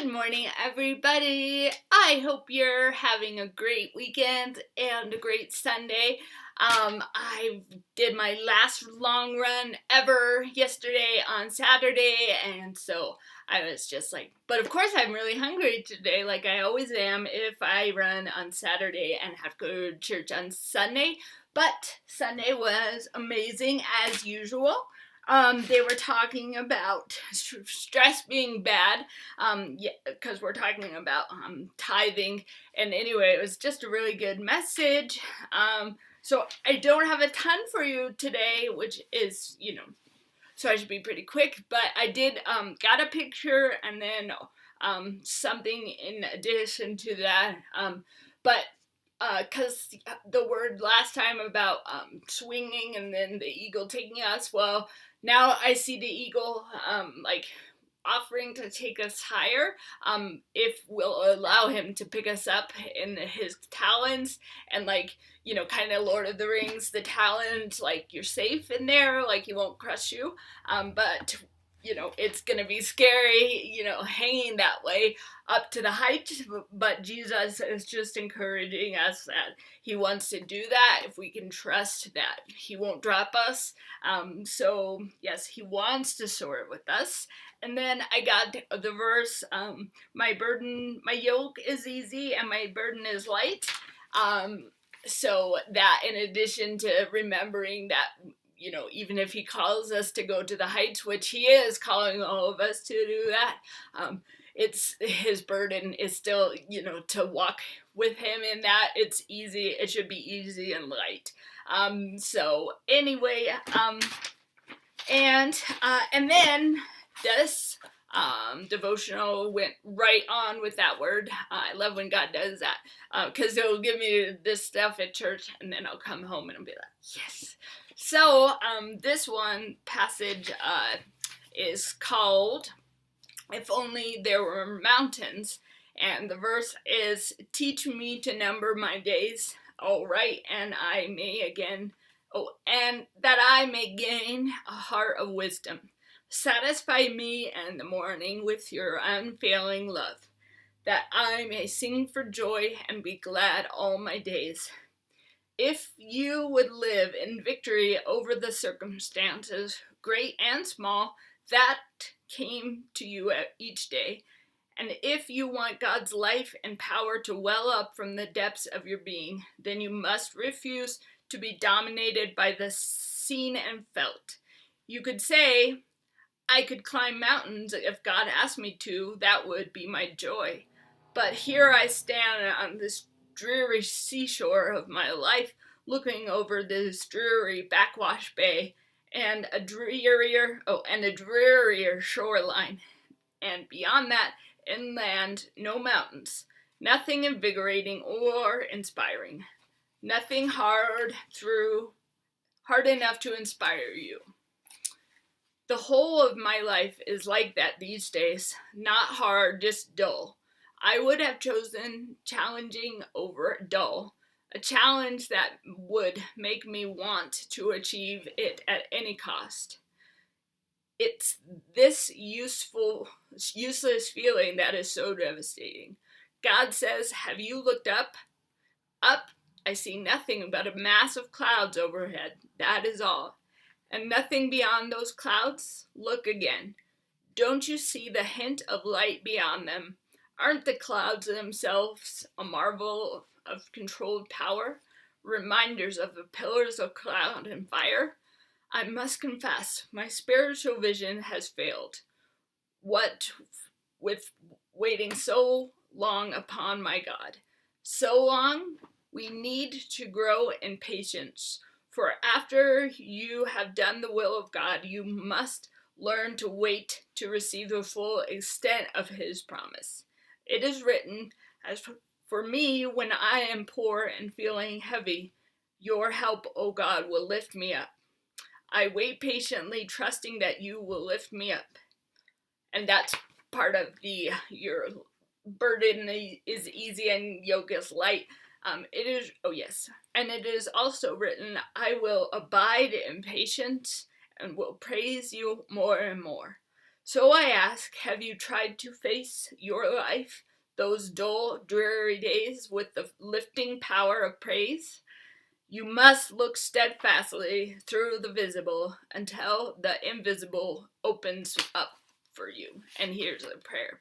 Good morning, everybody. I hope you're having a great weekend and a great Sunday. I did my last long run ever yesterday on Saturday, and so I was just like, but of course I'm really hungry today, like I always am if I run on Saturday and have to go to church on Sunday. But Sunday was amazing as usual. They were talking about stress being bad, because we're talking about tithing. And anyway, it was just a really good message. So I don't have a ton for you today, which is, so I should be pretty quick. But I did got a picture and then something in addition to that. But because the word last time about swinging and then the eagle taking us, well, now I see the eagle offering to take us higher, if we'll allow him to pick us up in his talons, and kind of Lord of the Rings, the talons, like you're safe in there, like he won't crush you, but it's gonna be scary, hanging that way up to the height, but Jesus is just encouraging us that he wants to do that if we can trust that he won't drop us. So yes, he wants to soar with us. And then I got the verse, my yoke is easy and my burden is light. So that, in addition to remembering that, even if he calls us to go to the heights, which he is calling all of us to do that, it's his burden is still, to walk with him in that. It's easy. It should be easy and light. So anyway, and then this devotional went right on with that word. I love when God does that, because he'll give me this stuff at church and then I'll come home and I'll be like, yes. So this one passage is called If Only There Were Mountains, and the verse is, teach me to number my days, all right, and that I may gain a heart of wisdom. Satisfy me in the morning with your unfailing love, that I may sing for joy and be glad all my days. If you would live in victory over the circumstances, great and small, that came to you each day, and if you want God's life and power to well up from the depths of your being, then you must refuse to be dominated by the seen and felt. You could say, I could climb mountains if God asked me to. That would be my joy. But here I stand on this dreary seashore of my life, looking over this dreary backwash bay and a drearier shoreline, and beyond that, inland, no mountains, nothing invigorating or inspiring, nothing hard enough to inspire you. The whole of my life is like that these days, not hard, just dull. I would have chosen challenging over dull, a challenge that would make me want to achieve it at any cost. It's this useless feeling that is so devastating. God says, have you looked up? Up, I see nothing but a mass of clouds overhead. That is all. And nothing beyond those clouds? Look again. Don't you see the hint of light beyond them? Aren't the clouds themselves a marvel of controlled power? Reminders of the pillars of cloud and fire? I must confess, my spiritual vision has failed. What with waiting so long upon my God? So long? We need to grow in patience. For after you have done the will of God, you must learn to wait to receive the full extent of his promise. It is written, as for me, when I am poor and feeling heavy, your help, O God, will lift me up. I wait patiently, trusting that you will lift me up. And that's part of your burden is easy and yoke is light. And it is also written, I will abide in patience and will praise you more and more. So I ask, have you tried to face your life, those dull, dreary days, with the lifting power of praise? You must look steadfastly through the visible until the invisible opens up for you. And here's a prayer.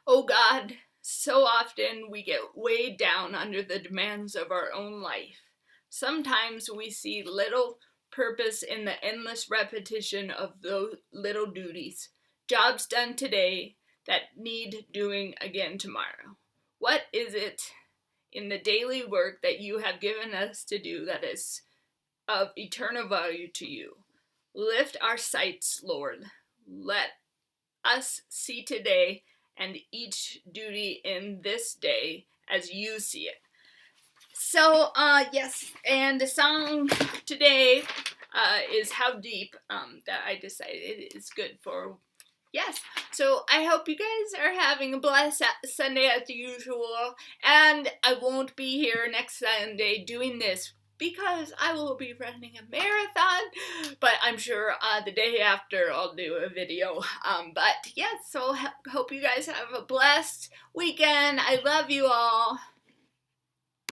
Oh God, so often we get weighed down under the demands of our own life. Sometimes we see little purpose in the endless repetition of those little duties, jobs done today that need doing again tomorrow. What is it in the daily work that you have given us to do that is of eternal value to you? Lift our sights, Lord. Let us see today and each duty in this day as you see it. So, yes, and the song today is How Deep, that I decided is good for, yes. So, I hope you guys are having a blessed Sunday as usual, and I won't be here next Sunday doing this because I will be running a marathon, but I'm sure the day after I'll do a video. But yes, so hope you guys have a blessed weekend. I love you all.